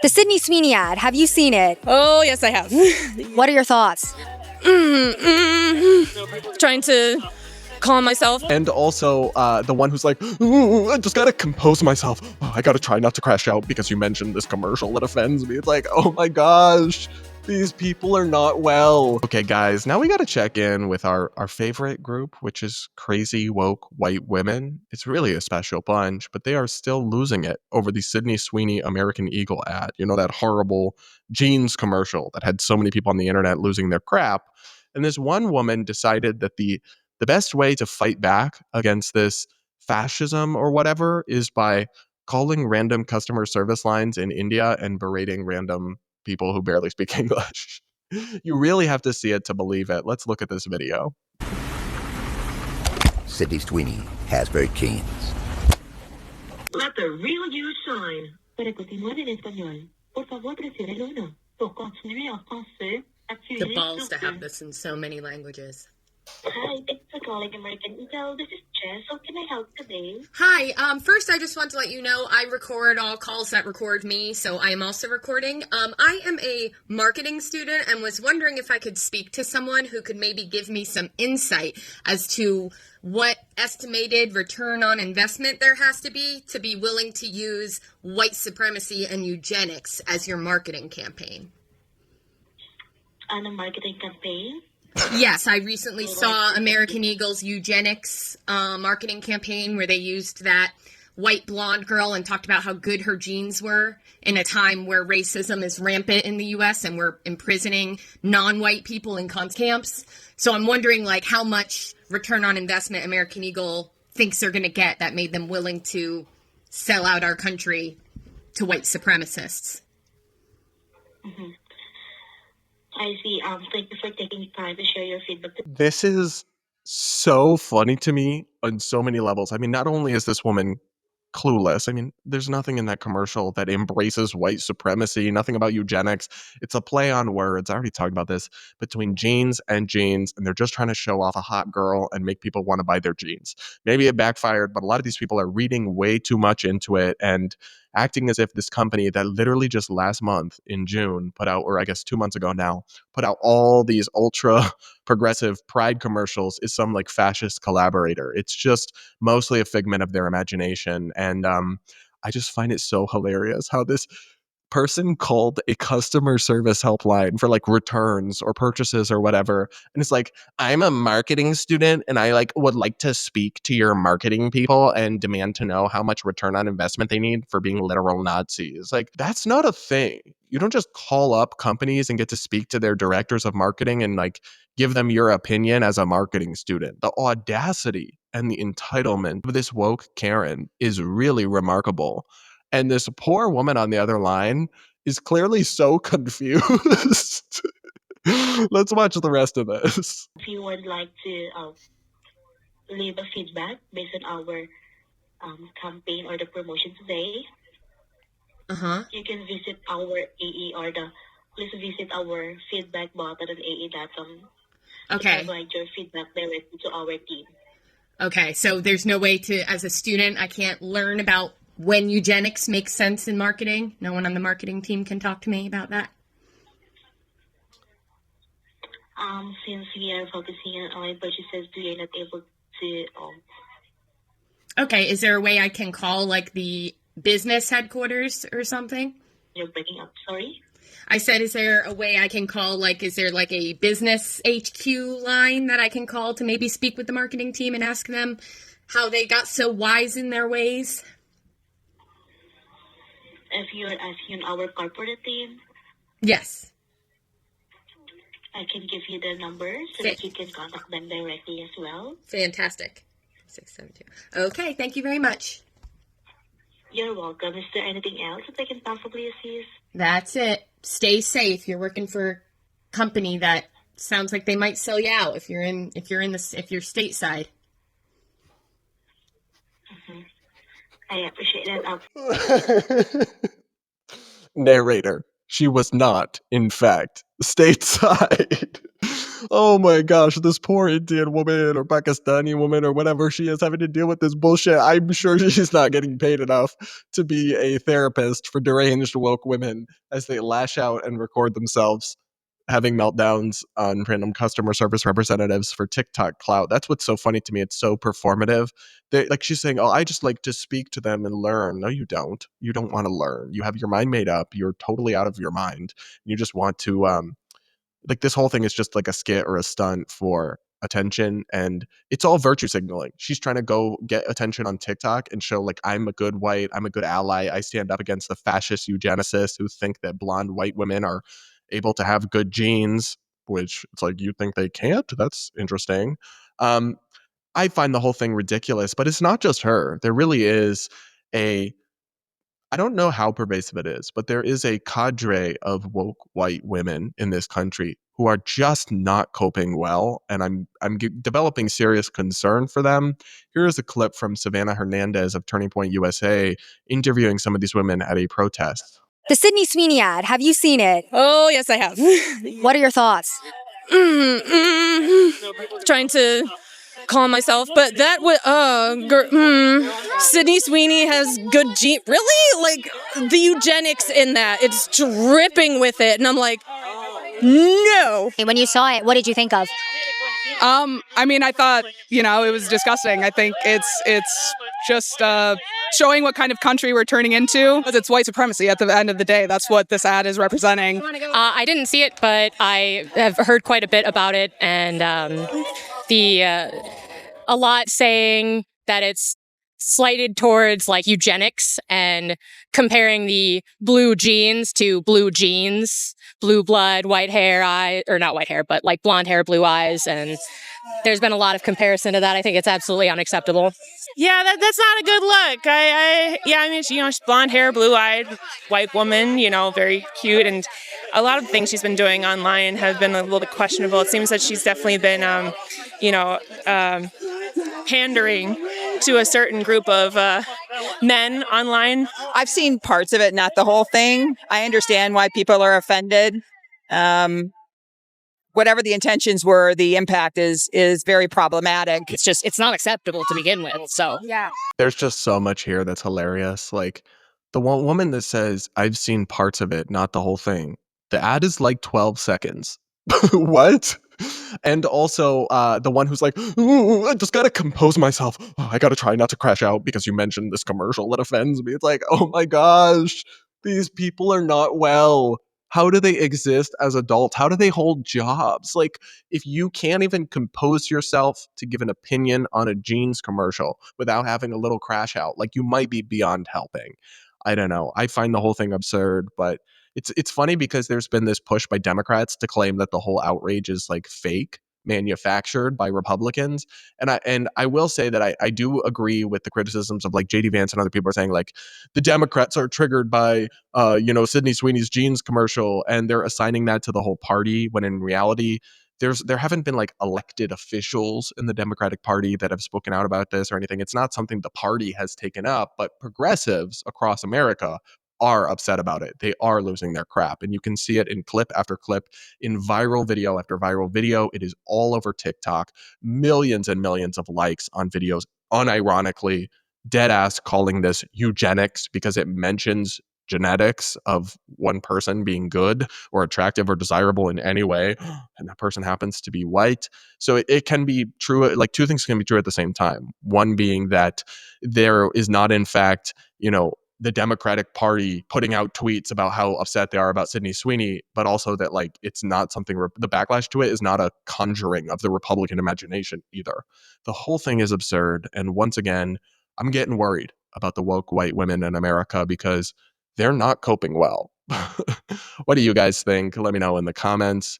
The Sydney Sweeney ad, have you seen it? Oh, yes, I have. What are your thoughts? Trying to calm myself. And also the one who's like, "Ooh, I just gotta compose myself. Oh, I gotta try not to crash out because you mentioned this commercial that offends me." It's like, oh my gosh, these people are not well. Okay, guys, now we gotta check in with our favorite group, which is crazy woke white women. It's really a special bunch, but they are still losing it over the Sydney Sweeney American Eagle ad. You know, that horrible jeans commercial that had so many people on the internet losing their crap. And this one woman decided that the best way to fight back against this fascism or whatever is by calling random customer service lines in India and berating random people who barely speak English. You really have to see it to believe it. Let's look at this video. Sydney Sweeney has very canes. Let the real you shine. Para continuar en español, por favor presione el 1. Pour continuer en français, appuyez The balls sur to have 2. this in so many languages. Hi, thanks for calling American Eagle. This is Jess. How can I help today? Hi, first I just want to let you know I record all calls that record me, so I am also recording. I am a marketing student and was wondering if I could speak to someone who could maybe give me some insight as to what estimated return on investment there has to be willing to use white supremacy and eugenics as your marketing campaign. On a marketing campaign? Yes, I recently saw American Eagle's eugenics marketing campaign where they used that white blonde girl and talked about how good her genes were in a time where racism is rampant in the U.S. and we're imprisoning non-white people in camps. So I'm wondering, like, how much return on investment American Eagle thinks they're going to get that made them willing to sell out our country to white supremacists. Mm-hmm. I see. Thank you for taking time to share your feedback. This is so funny to me on so many levels. I mean, not only is this woman clueless. I mean, there's nothing in that commercial that embraces white supremacy, nothing about eugenics. It's a play on words. I already talked about this, between jeans, and they're just trying to show off a hot girl and make people want to buy their jeans. Maybe it backfired, but a lot of these people are reading way too much into it and acting as if this company that literally just last month in June put out, or I guess 2 months ago now, put out all these ultra progressive pride commercials is some like fascist collaborator. It's just mostly a figment of their imagination. And I just find it so hilarious how this person called a customer service helpline for like returns or purchases or whatever, and it's like, I'm a marketing student and I like would like to speak to your marketing people and demand to know how much return on investment they need for being literal Nazis. Like, that's not a thing. You don't just call up companies and get to speak to their directors of marketing and like give them your opinion as a marketing student. The audacity and the entitlement of this woke Karen is really remarkable. And this poor woman on the other line is clearly so confused. Let's watch the rest of this. If you would like to leave a feedback based on our campaign or the promotion today, you can visit our AE or please visit our feedback button on AE.com. Okay. To provide your feedback directly to our team. Okay, so there's no way to, as a student, I can't learn about when eugenics makes sense in marketing? No one on the marketing team can talk to me about that? Since we are focusing on online purchases, we are not able to... Okay, is there a way I can call, like, the business headquarters or something? You're breaking up, sorry? I said, is there a way I can call, like, is there, like, a business HQ line that I can call to maybe speak with the marketing team and ask them how they got so wise in their ways? If you're asking our corporate team? Yes. I can give you the number so that you can contact them directly as well. Fantastic. 672. Okay, thank you very much. You're welcome. Is there anything else that I can possibly assist? That's it. Stay safe. You're working for a company that sounds like they might sell you out if you're stateside. I appreciate that. Narrator. She was not, in fact, stateside. Oh my gosh, this poor Indian woman or Pakistani woman or whatever she is having to deal with this bullshit. I'm sure she's not getting paid enough to be a therapist for deranged woke women as they lash out and record themselves having meltdowns on random customer service representatives for TikTok clout. That's what's so funny to me. It's so performative. Like she's saying, "Oh, I just like to speak to them and learn." No, you don't. You don't want to learn. You have your mind made up. You're totally out of your mind. You just want to like this whole thing is just like a skit or a stunt for attention, and it's all virtue signaling. She's trying to go get attention on TikTok and show like I'm a good white, I'm a good ally. I stand up against the fascist eugenicists who think that blonde white women are able to have good genes, which it's like you think they can't. That's interesting. Um, I find the whole thing ridiculous, but it's not just her. There really is a I don't know how pervasive it is, but there is a cadre of woke white women in this country who are just not coping well, and I'm developing serious concern for them. Here is a clip from Savannah Hernandez of Turning Point USA interviewing some of these women at a protest. The Sydney Sweeney ad, have you seen it? Oh, yes, I have. What are your thoughts? Trying to calm myself, but that would Sydney Sweeney has good really, like the eugenics in that, it's dripping with it, and I'm like, no. When you saw it, what did you think of? I mean, I thought, it was disgusting. I think it's just showing what kind of country we're turning into. It's white supremacy at the end of the day. That's what this ad is representing. I didn't see it, but I have heard quite a bit about it, and a lot saying that it's slighted towards like eugenics and comparing the blue genes to blue jeans, blue blood, white hair, or not white hair, but like blonde hair, blue eyes. And there's been a lot of comparison to that. I think it's absolutely unacceptable. Yeah, that's not a good look. I mean, she's blonde hair, blue-eyed, white woman, very cute. And a lot of things she's been doing online have been a little bit questionable. It seems that she's definitely been, pandering to a certain group of men online. I've seen parts of it, not the whole thing. I understand why people are offended. Whatever the intentions were, the impact is very problematic. It's not acceptable to begin with. So Yeah. There's just so much here that's hilarious. Like the one woman that says, "I've seen parts of it, not the whole thing." The ad is like 12 seconds. What? And also the one who's like, "Ooh, I just gotta compose myself. Oh, I gotta try not to crash out because you mentioned this commercial that offends me." It's like, oh my gosh, these people are not well. How do they exist as adults? How do they hold jobs? Like, if you can't even compose yourself to give an opinion on a jeans commercial without having a little crash out, like you might be beyond helping. I don't know. I find the whole thing absurd, but it's funny because there's been this push by Democrats to claim that the whole outrage is like fake, manufactured by Republicans. And I will say that I do agree with the criticisms of like JD Vance and other people are saying like the Democrats are triggered by Sydney Sweeney's jeans commercial and they're assigning that to the whole party when in reality there haven't been like elected officials in the Democratic Party that have spoken out about this or anything. It's not something the party has taken up, but progressives across America are upset about it. They are losing their crap. And you can see it in clip after clip, in viral video after viral video. It is all over TikTok, millions and millions of likes on videos, unironically, dead ass calling this eugenics because it mentions genetics of one person being good or attractive or desirable in any way, and that person happens to be white. So it can be true, like two things can be true at the same time. One being that there is not, in fact, the Democratic Party putting out tweets about how upset they are about Sydney Sweeney, but also that like it's not something, the backlash to it is not a conjuring of the Republican imagination either. The whole thing is absurd. And once again, I'm getting worried about the woke white women in America because they're not coping well. What do you guys think? Let me know in the comments.